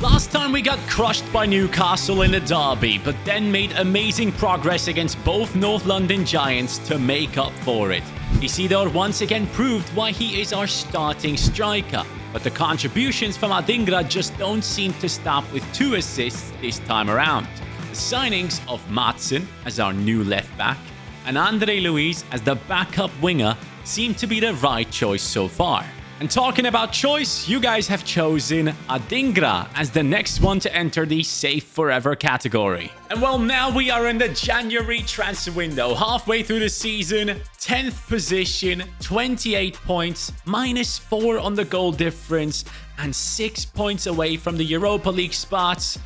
Last time we got crushed by Newcastle in the derby, but then made amazing progress against both North London giants to make up for it. Isidore once again proved why he is our starting striker, but the contributions from Adingra just don't seem to stop with 2 assists this time around. The signings of Maatsen as our new left back and Andre Luiz as the backup winger seem to be the right choice so far. And talking about choice, you guys have chosen Adingra as the next one to enter the Safe Forever category. And well, now we are in the January transfer window, halfway through the season, 10th position, 28 points, -4 on the goal difference, and 6 points away from the Europa League spots,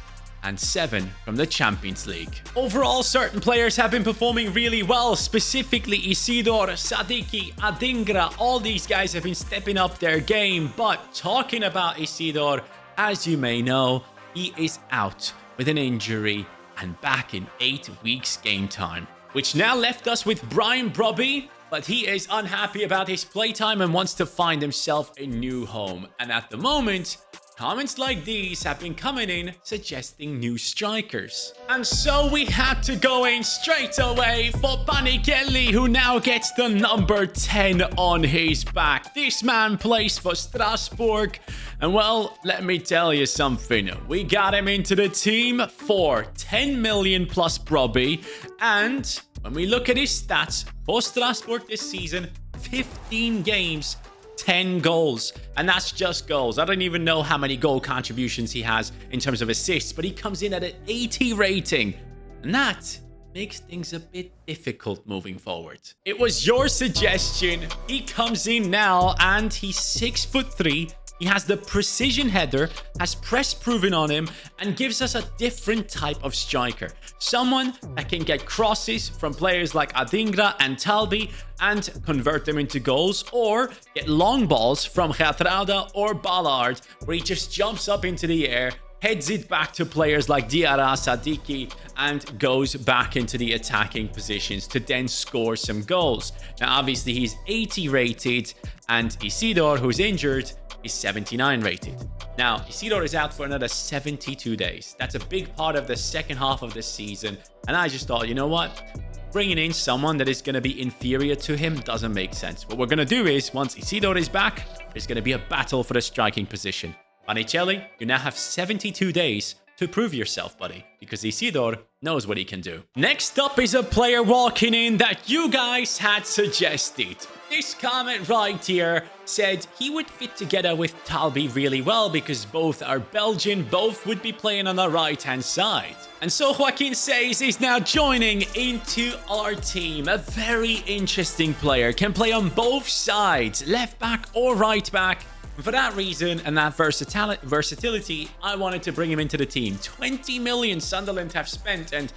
and 7 from the Champions League. Overall, certain players have been performing really well, specifically Isidore, Sadiki, Adingra. All these guys have been stepping up their game, but talking about Isidore, as you may know, he is out with an injury and back in 8 weeks game time, which now left us with Brian Brobby, but he is unhappy about his playtime and wants to find himself a new home. And at the moment, comments like these have been coming in suggesting new strikers. And so we had to go in straight away for Panichelli, who now gets the number 10 on his back. This man plays for Strasbourg. And well, let me tell you something. We got him into the team for 10 million plus Brobby. And when we look at his stats for Strasbourg this season, 15 games, 10 goals, and that's just goals. I don't even know how many goal contributions he has in terms of assists, but he comes in at an 80 rating, and that makes things a bit difficult moving forward. It was your suggestion. He comes in now, and he's 6'3". He has the precision header, has press proven on him, and gives us a different type of striker. Someone that can get crosses from players like Adingra and Talbi and convert them into goals, or get long balls from Geertruida or Ballard, where he just jumps up into the air, heads it back to players like Diarra, Sadiki, and goes back into the attacking positions to then score some goals. Now, obviously, he's 80 rated, and Isidore, who's injured, is 79 rated. Now, Isidore is out for another 72 days. That's a big part of the second half of the season. And I just thought, you know what? Bringing in someone that is going to be inferior to him doesn't make sense. What we're going to do is, once Isidore is back, there's going to be a battle for the striking position. Panichelli, you now have 72 days to prove yourself, buddy, because Isidore knows what he can do. Next up is a player walking in that you guys had suggested. This comment right here said he would fit together with Talbi really well because both are Belgian, both would be playing on the right-hand side. And so Joaquin says he's now joining into our team. A very interesting player, can play on both sides, left back or right back. And for that reason and that versatility, I wanted to bring him into the team. 20 million Sunderland have spent, and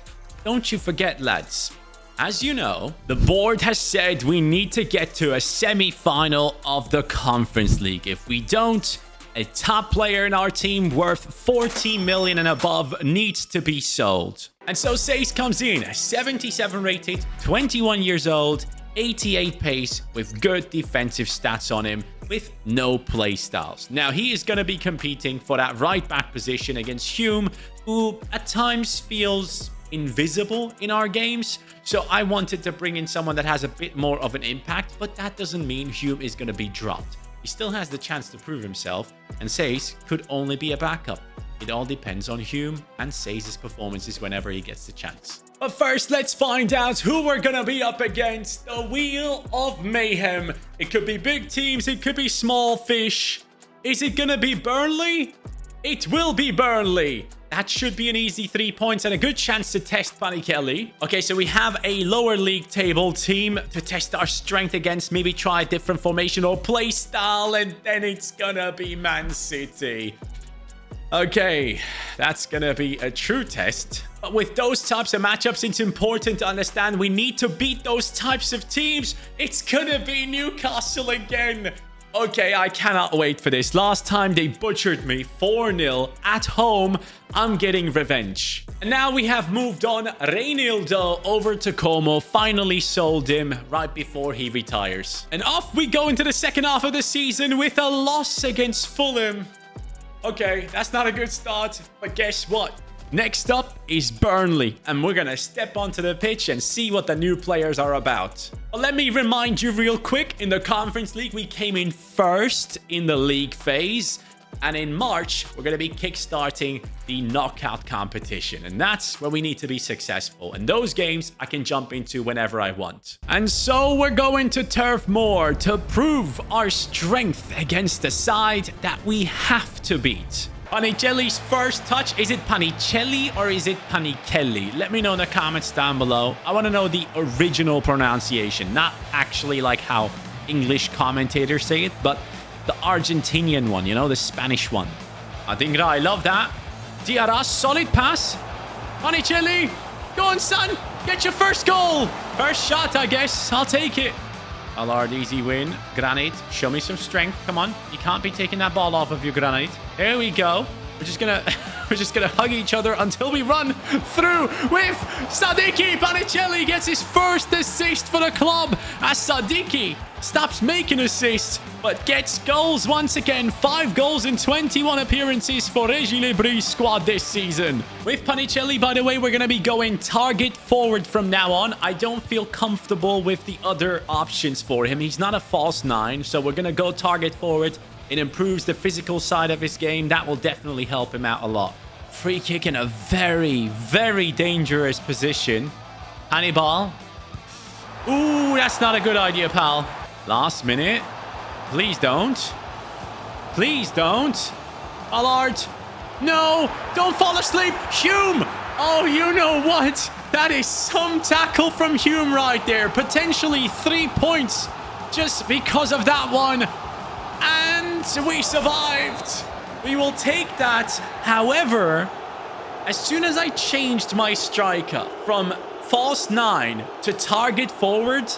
don't you forget, lads, as you know, the board has said we need to get to a semi-final of the Conference League. If we don't, a top player in our team worth 40 million and above needs to be sold. And so Says comes in, 77 rated, 21 years old, 88 pace with good defensive stats on him, with no play styles. Now, he is going to be competing for that right back position against Hume, who at times feels invisible in our games. So I wanted to bring in someone that has a bit more of an impact, but that doesn't mean Hume is going to be dropped. He still has the chance to prove himself, and Says could only be a backup. It all depends on Hume and Says' performances whenever he gets the chance. But first, let's find out who we're going to be up against. The Wheel of Mayhem. It could be big teams, it could be small fish. Is it going to be Burnley? It will be Burnley. That should be an easy 3 points and a good chance to test Panichelli. Okay, so we have a lower league table team to test our strength against. Maybe try a different formation or play style, and then it's going to be Man City. Okay, that's going to be a true test. But with those types of matchups, it's important to understand we need to beat those types of teams. It's going to be Newcastle again. Okay, I cannot wait for this. Last time they butchered me 4-0 at home. I'm getting revenge. And now we have moved on Reinildo over to Como. Finally sold him right before he retires. And off we go into the second half of the season with a loss against Fulham. Okay, that's not a good start. But guess what? Next up is Burnley, and we're going to step onto the pitch and see what the new players are about. But let me remind you real quick, in the Conference League, we came in first in the league phase. And in March, we're going to be kickstarting the knockout competition. And that's where we need to be successful. And those games I can jump into whenever I want. And so we're going to Turf Moor to prove our strength against the side that we have to beat. Panichelli's first touch. Is it Panichelli or is it Panichelli? Let me know in the comments down below. I want to know the original pronunciation. Not actually like how English commentators say it, but the Argentinian one, you know, the Spanish one. I think I love that. Diarra, solid pass. Panichelli, go on, son. Get your first goal. First shot, I guess. I'll take it. Allard, easy win. Granit, show me some strength. Come on. You can't be taking that ball off of you, Granit. There we go. We're just gonna hug each other until we run through with Sadiki. Panichelli gets his first assist for the club as Sadiki stops making assists but gets goals once again. 5 goals in 21 appearances for Régis Lebris' squad this season. With Panichelli, by the way, we're going to be going target forward from now on. I don't feel comfortable with the other options for him. He's not a false 9, so we're going to go target forward. It improves the physical side of his game. That will definitely help him out a lot. Free kick in a very, very dangerous position. Hannibal. Ooh, that's not a good idea, pal. Last minute. Please don't. Please don't. Allard. No, don't fall asleep. Hume. Oh, you know what? That is some tackle from Hume right there. Potentially 3 points just because of that one. And we survived. We will take that. However, as soon as I changed my striker from false 9 to target forward,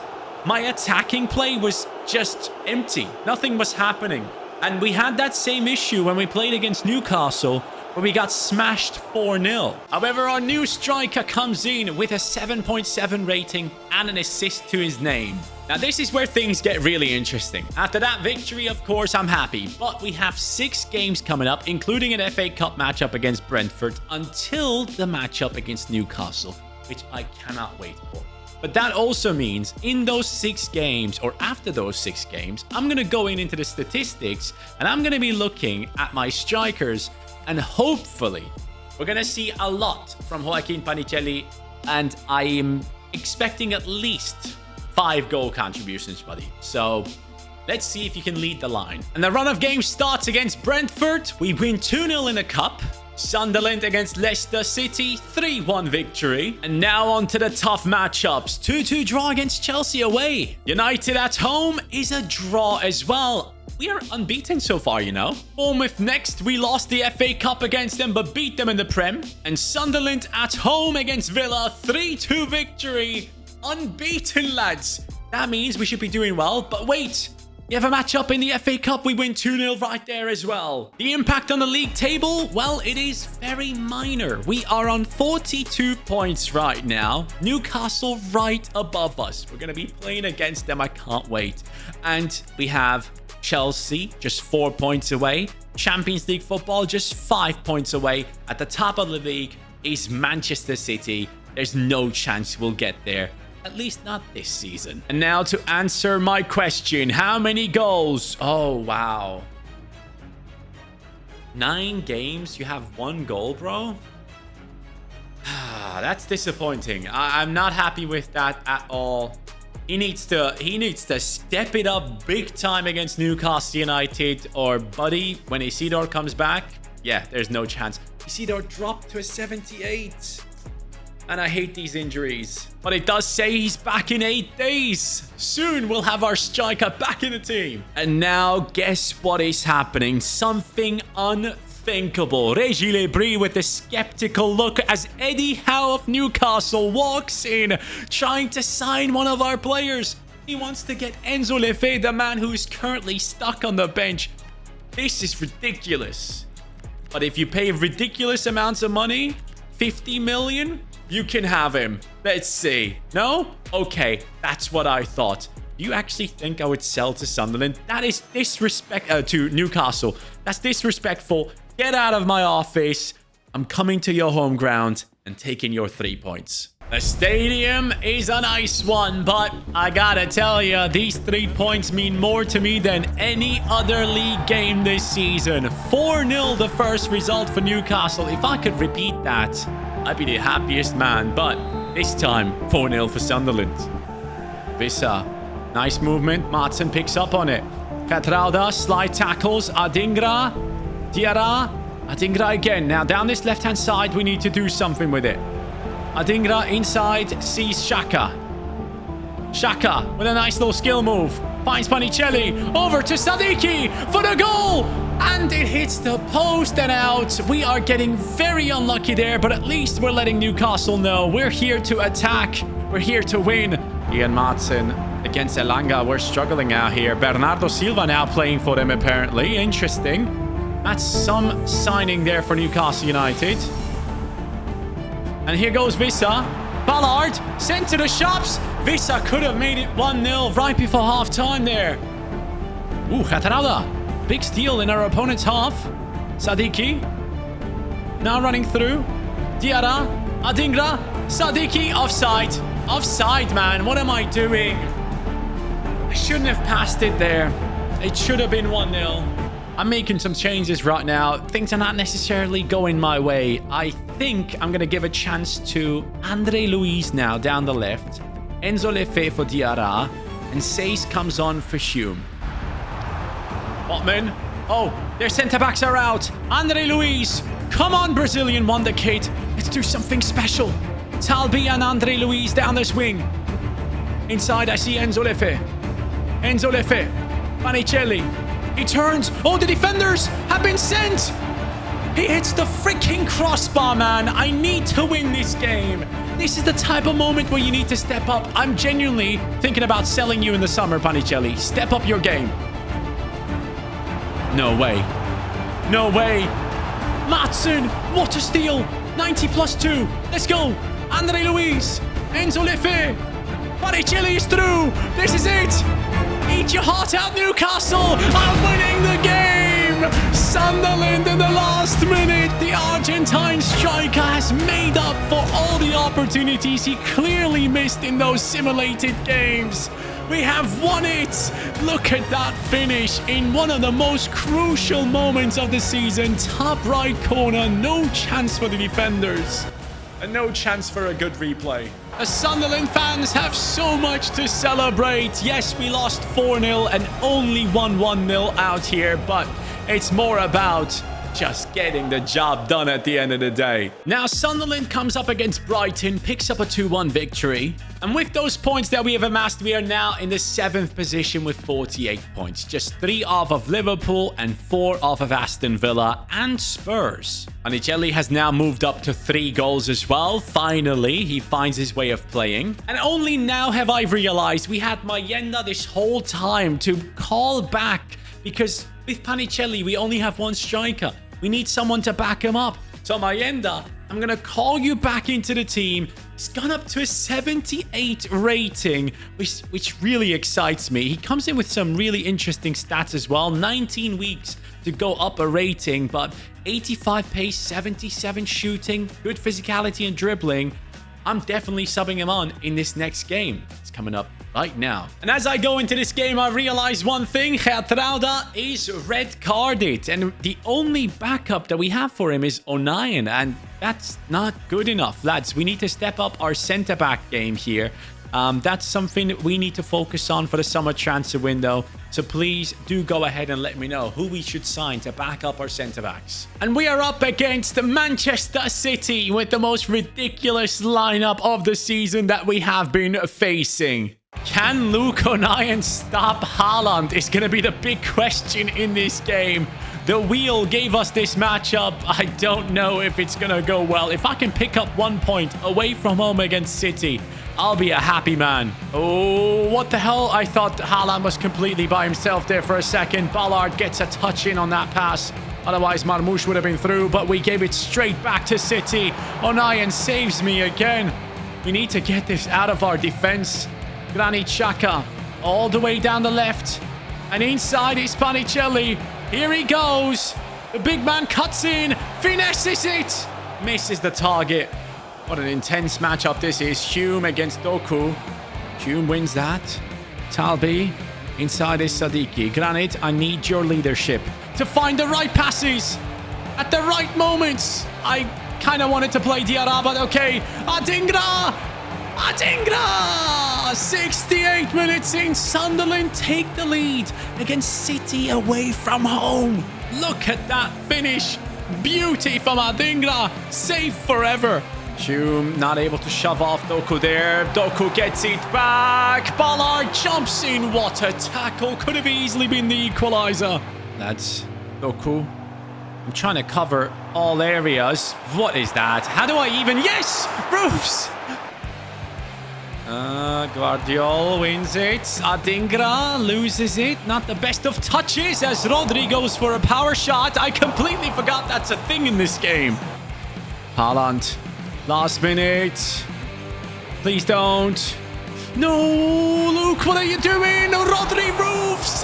my attacking play was just empty. Nothing was happening. And we had that same issue when we played against Newcastle, where we got smashed 4-0. However, our new striker comes in with a 7.7 rating and an assist to his name. Now, this is where things get really interesting. After that victory, of course, I'm happy. But we have 6 games coming up, including an FA Cup matchup against Brentford, until the matchup against Newcastle, which I cannot wait for. But that also means in those 6 games, or after those 6 games, I'm going to go into the statistics and I'm going to be looking at my strikers, and hopefully we're going to see a lot from Joaquin Panichelli, and I am expecting at least 5 goal contributions, buddy. So let's see if you can lead the line. And the run of games starts against Brentford. We win 2-0 in the cup. Sunderland against Leicester City, 3-1 victory. And now on to the tough matchups. 2-2 draw against Chelsea away. United at home is a draw as well. We are unbeaten so far, you know. Bournemouth next. We lost the FA Cup against them, but beat them in the Prem. And Sunderland at home against Villa, 3-2 victory. Unbeaten, lads. That means we should be doing well. But wait. We have a matchup in the FA Cup. We win 2-0 right there as well. The impact on the league table, well, it is very minor. We are on 42 points right now. Newcastle right above us. We're going to be playing against them. I can't wait. And we have Chelsea just 4 points away. Champions League football just 5 points away. At the top of the league is Manchester City. There's no chance we'll get there. At least not this season. And now to answer my question. How many goals? Oh, wow. 9 games? You have 1 goal, bro? That's disappointing. I'm not happy with that at all. He needs to step it up big time against Newcastle United, or buddy, when Isidore comes back, yeah, there's no chance. Isidore dropped to a 78. And I hate these injuries. But it does say he's back in 8 days. Soon we'll have our striker back in the team. And now, guess what is happening? Something unthinkable. Régis Lebris with a skeptical look as Eddie Howe of Newcastle walks in, trying to sign one of our players. He wants to get Enzo Lefebvre, the man who is currently stuck on the bench. This is ridiculous. But if you pay ridiculous amounts of money, 50 million... you can have him. Let's see. No? Okay, that's what I thought. You actually think I would sell to Sunderland? That is disrespect to Newcastle. That's disrespectful. Get out of my office. I'm coming to your home ground and taking your 3 points. The stadium is a nice one, but I gotta tell you, these 3 points mean more to me than any other league game this season. 4-0 the first result for Newcastle. If I could repeat that, I'd be the happiest man. But this time, 4-0 for Sunderland. Vissa, nice movement. Martin picks up on it. Catrauda, slide tackles. Adingra, Diarra, Adingra again. Now down this left-hand side, we need to do something with it. Adingra inside sees Xhaka. Xhaka with a nice little skill move. Finds Panichelli. Over to Sadiki for the goal. And it hits the post and out. We are getting very unlucky there, but at least we're letting Newcastle know we're here to attack. We're here to win. Ian Martin against Elanga. We're struggling out here. Bernardo Silva now playing for them apparently. Interesting. That's some signing there for Newcastle United. And here goes Vissa. Ballard sent to the shops. Vissa could have made it 1-0 right before half-time there. Ooh, Catarada. Big steal in our opponent's half. Sadiki. Now running through. Diarra. Adingra. Sadiki. Offside. Offside, man. What am I doing? I shouldn't have passed it there. It should have been 1-0. I'm making some changes right now. Things are not necessarily going my way. I think I'm going to give a chance to Andre Luiz now down the left. Enzo Lefe for Diarra. And Sace comes on for Hume. Botman. Oh, their centre-backs are out. Andre Luiz. Come on, Brazilian wonder kid. Let's do something special. Talbi and Andre Luiz down this wing. Inside, I see Enzo Lefe. Enzo Lefe. Panichelli. He turns. Oh, the defenders have been sent. He hits the freaking crossbar, man. I need to win this game. This is the type of moment where you need to step up. I'm genuinely thinking about selling you in the summer, Panichelli. Step up your game. No way. No way. Matson, what a steal. 90 plus 2. Let's go. Andre Luiz. Enzo Lefe. Panichelli is through. This is it. Eat your heart out, Newcastle. I'm winning the game. Sunderland in the last minute. The Argentine striker has made up for all the opportunities he clearly missed in those simulated games. We have won it. Look at that finish in one of the most crucial moments of the season. Top right corner. No chance for the defenders. And no chance for a good replay. The Sunderland fans have so much to celebrate. Yes, we lost 4-0 and only won 1-0 out here, but it's more about just getting the job done at the end of the day. Now, Sunderland comes up against Brighton, picks up a 2-1 victory. And with those points that we have amassed, we are now in the 7th position with 48 points. Just 3 off of Liverpool and 4 off of Aston Villa and Spurs. Panichelli has now moved up to 3 goals as well. Finally, he finds his way of playing. And only now have I realized we had Mayenda this whole time to call back, because with Panichelli, we only have one striker. We need someone to back him up. So Mayenda, I'm going to call you back into the team. He's gone up to a 78 rating, which really excites me. He comes in with some really interesting stats as well. 19 weeks to go up a rating, but 85 pace, 77 shooting, good physicality and dribbling. I'm definitely subbing him on in this next game. It's coming up right now. And as I go into this game, I realize one thing. Gertruida is red carded. And the only backup that we have for him is O'Nien. And that's not good enough, lads. We need to step up our centre-back game here. That's something that we need to focus on for the summer transfer window. So please do go ahead and let me know who we should sign to back up our centre-backs. And we are up against Manchester City with the most ridiculous lineup of the season that we have been facing. Can Luke O'Nien stop Haaland? Is going to be the big question in this game. The wheel gave us this matchup. I don't know if it's going to go well. If I can pick up 1 point away from home against City, I'll be a happy man. Oh, what the hell? I thought Haaland was completely by himself there for a second. Ballard gets a touch in on that pass. Otherwise, Marmoush would have been through, but we gave it straight back to City. O'Nien saves me again. We need to get this out of our defense. Granit Xhaka all the way down the left. And inside is Panichelli. Here he goes. The big man cuts in. Finesses it. Misses the target. What an intense matchup this is. Hume against Doku. Hume wins that. Talbi. Inside is Sadiki. Granit, I need your leadership to find the right passes at the right moments. I kind of wanted to play Diarra, but okay. Adingra! Adingra! 68 minutes in. Sunderland take the lead against City away from home. Look at that finish. Beauty from Adingra. Safe forever. Hume not able to shove off Doku there. Doku gets it back. Ballard jumps in. What a tackle. Could have easily been the equalizer. That's Doku. I'm trying to cover all areas. What is that? How do I even... Yes! Roofs! Guardiol wins it. Adingra loses it. Not the best of touches as Rodri goes for a power shot. I completely forgot that's a thing in this game. Haaland. Last minute. Please don't. No, Luke, what are you doing? Rodri roofs.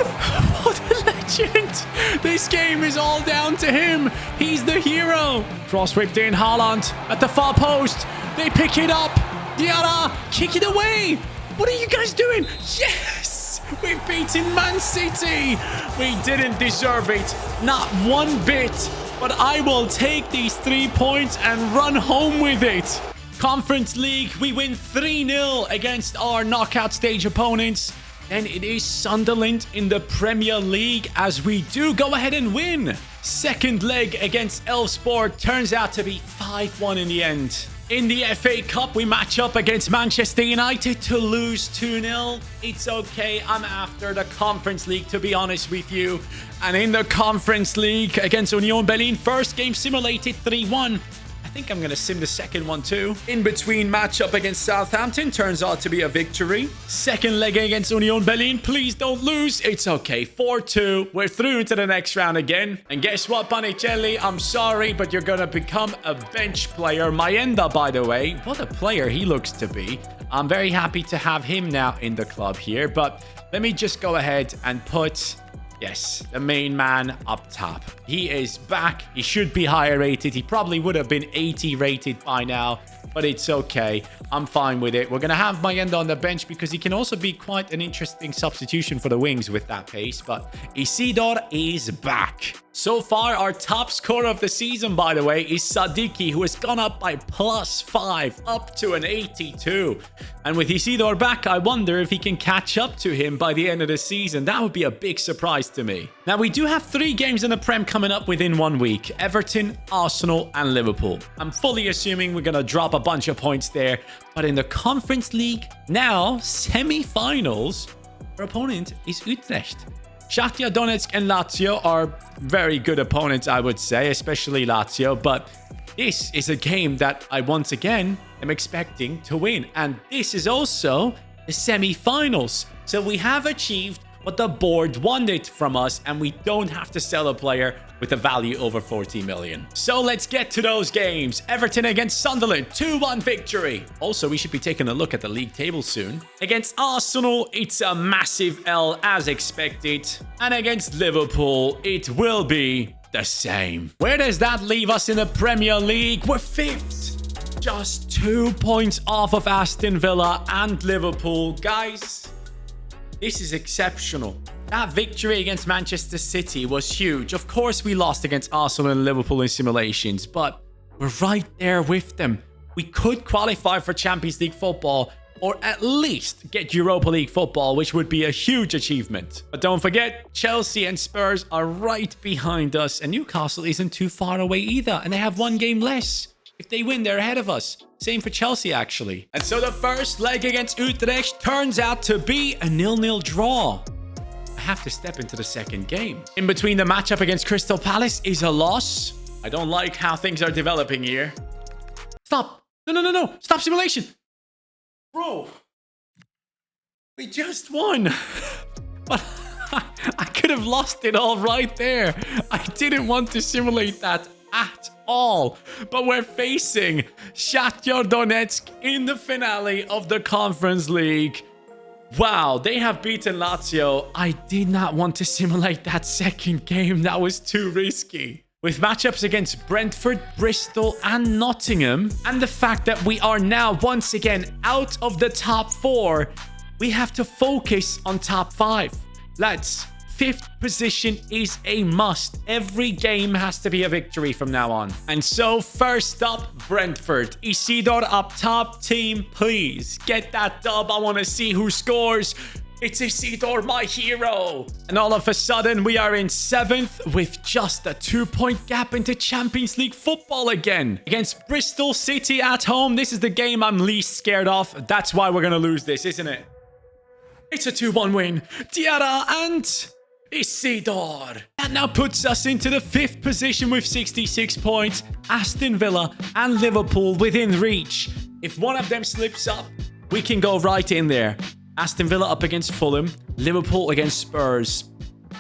What a legend. This game is all down to him. He's the hero. Cross whipped in. Haaland at the far post. They pick it up. Diarra, kick it away. What are you guys doing? Yes. We've beaten Man City. We didn't deserve it. Not one bit. But I will take these 3 points and run home with it. Conference League, we win 3-0 against our knockout stage opponents. And it is Sunderland in the Premier League as we do go ahead and win. Second leg against Elfsport turns out to be 5-1 in the end. In the FA Cup, we match up against Manchester United to lose 2-0. It's okay. I'm after the Conference League, to be honest with you. And in the Conference League against Union Berlin, first game simulated 3-1. I think I'm going to sim the second one too. In between matchup against Southampton turns out to be a victory. Second leg against Union Berlin. Please don't lose. It's okay. 4-2. We're through into the next round again. And guess what, Panichelli? I'm sorry, but you're going to become a bench player. Mayenda, by the way. What a player he looks to be. I'm very happy to have him now in the club here. But let me just go ahead and put... Yes, the main man up top. He is back. He should be higher rated. He probably would have been 80 rated by now, but it's okay. I'm fine with it. We're going to have Mayenda on the bench because he can also be quite an interesting substitution for the wings with that pace, but Isidore is back. So far, our top scorer of the season, by the way, is Sadiki, who has gone up by +5, up to an 82. And with Isidore back, I wonder if he can catch up to him by the end of the season. That would be a big surprise to me. Now, we do have 3 games in the Prem coming up within 1 week. Everton, Arsenal, and Liverpool. I'm fully assuming we're going to drop a bunch of points there. But in the Conference League, now, semi-finals, our opponent is Utrecht. Shakhtar Donetsk and Lazio are very good opponents, I would say, especially Lazio. But this is a game that I once again am expecting to win. And this is also the semi-finals. So we have achieved what the board wanted from us, and we don't have to sell a player with a value over 40 million. So let's get to those games. Everton against Sunderland, 2-1 victory. Also, we should be taking a look at the league table soon. Against Arsenal, it's a massive L as expected. And against Liverpool, it will be the same. Where does that leave us in the Premier League? We're 5th. Just 2 points off of Aston Villa and Liverpool. Guys, this is exceptional. That victory against Manchester City was huge. Of course, we lost against Arsenal and Liverpool in simulations, but we're right there with them. We could qualify for Champions League football, or at least get Europa League football, which would be a huge achievement. But don't forget, Chelsea and Spurs are right behind us, and Newcastle isn't too far away either, and they have 1 game less. If they win, they're ahead of us. Same for Chelsea, actually. And so the first leg against Utrecht turns out to be a 0-0 draw. I have to step into the second game. In between, the matchup against Crystal Palace is a loss. I don't like how things are developing here. Stop. No. Stop simulation. Bro. We just won. But I could have lost it all right there. I didn't want to simulate that at all. But we're facing Shakhtar Donetsk in the finale of the Conference League. Wow, they have beaten Lazio. I did not want to simulate that second game. That was too risky. With matchups against Brentford, Bristol, and Nottingham, and the fact that we are now once again out of the top 4, we have to focus on top 5. Lads, 5th position is a must. Every game has to be a victory from now on. And so, first up, Brentford. Isidore up top. Team, please get that dub. I want to see who scores. It's Isidore, my hero. And all of a sudden, we are in 7th with just a 2-point gap into Champions League football again. Against Bristol City at home. This is the game I'm least scared of. That's why we're going to lose this, isn't it? It's a 2-1 win. Diarra and Isidore. That now puts us into the 5th position with 66 points. Aston Villa and Liverpool within reach. If one of them slips up, we can go right in there. Aston Villa up against Fulham. Liverpool against Spurs.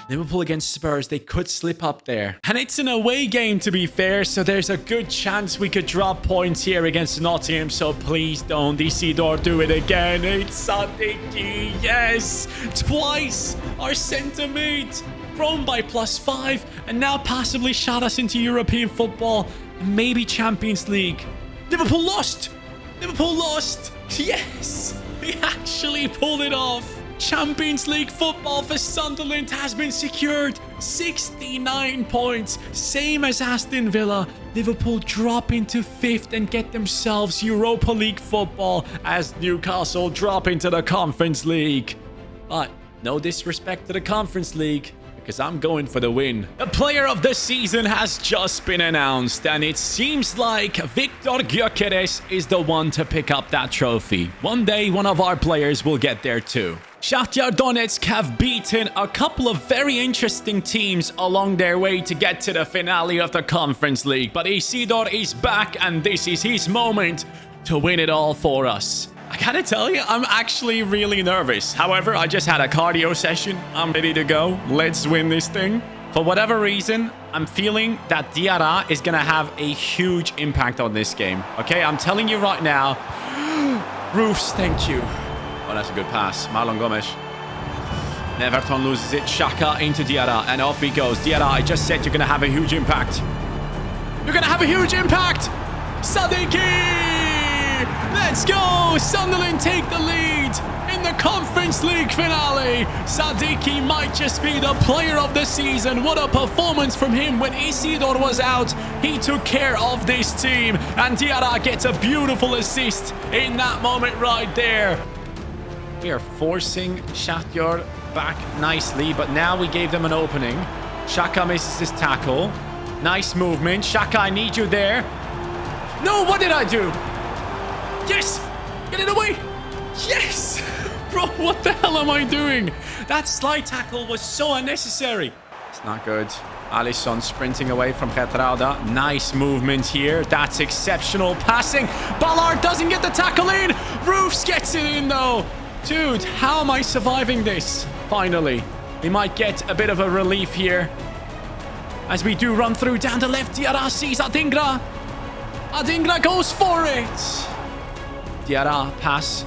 Liverpool against Spurs. They could slip up there. And it's an away game, to be fair, so there's a good chance we could drop points here against Nottingham. So please don't, Isidore, do it again. It's Sadiki. Yes. Twice. Our centre mid. Grown by +5. And now passively shot us into European football. Maybe Champions League. Liverpool lost. Liverpool lost. Yes. We actually pulled it off. Champions League football for Sunderland has been secured. 69 points. Same as Aston Villa. Liverpool drop into 5th and get themselves Europa League football as Newcastle drop into the Conference League. But no disrespect to the Conference League, because I'm going for the win. The player of the season has just been announced, and it seems like Victor Gyökeres is the one to pick up that trophy. One day, one of our players will get there too. Shakhtar Donetsk have beaten a couple of very interesting teams along their way to get to the finale of the Conference League. But Isidore is back, and this is his moment to win it all for us. I gotta tell you, I'm actually really nervous. However, I just had a cardio session. I'm ready to go. Let's win this thing. For whatever reason, I'm feeling that Diarra is gonna have a huge impact on this game. Okay, I'm telling you right now. Roofs, thank you. Oh, that's a good pass. Marlon Gomes. Neverton loses it. Xhaka into Diarra, and off he goes. Diarra, I just said you're gonna have a huge impact. You're gonna have a huge impact! Sadiki! Let's go! Sunderland take the lead in the Conference League finale. Sadiki might just be the player of the season. What a performance from him. When Isidore was out, he took care of this team. And Diarra gets a beautiful assist in that moment right there. We are forcing Shakhtar back nicely, but now we gave them an opening. Xhaka misses his tackle. Nice movement. Xhaka, I need you there. No, what did I do? Yes! Get it away! Yes! Bro, what the hell am I doing? That slide tackle was so unnecessary. It's not good. Alisson sprinting away from Petrauda. Nice movement here. That's exceptional passing. Ballard doesn't get the tackle in. Roofs gets it in, though. Dude, how am I surviving this? Finally. We might get a bit of a relief here. As we do run through down the left. Diarra sees Adingra. Adingra goes for it. Diarra, pass.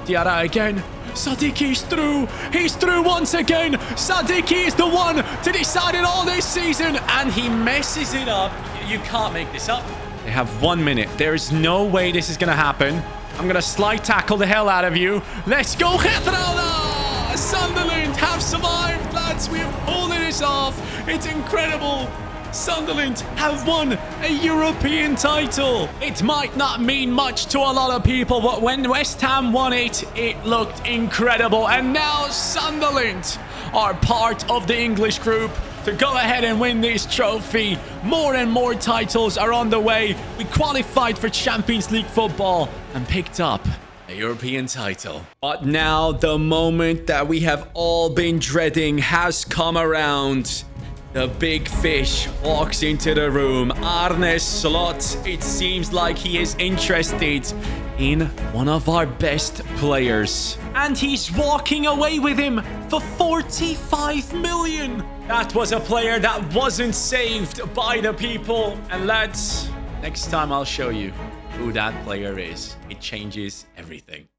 Diarra again. Sadiki's through. He's through once again. Sadiki is the one to decide it all this season. And he messes it up. You can't make this up. They have 1 minute. There is no way this is going to happen. I'm going to slide tackle the hell out of you. Let's go, Petrauda! Sunderland have survived, lads. We have pulled this off. It's incredible. Sunderland have won a European title. It might not mean much to a lot of people, but when West Ham won it, it looked incredible. And now Sunderland are part of the English group to go ahead and win this trophy. More and more titles are on the way. We qualified for Champions League football and picked up a European title. But now the moment that we have all been dreading has come around. The big fish walks into the room. Arne Slot, it seems like he is interested in one of our best players. And he's walking away with him for 45 million. That was a player that wasn't saved by the people. And lads, next time I'll show you who that player is. It changes everything.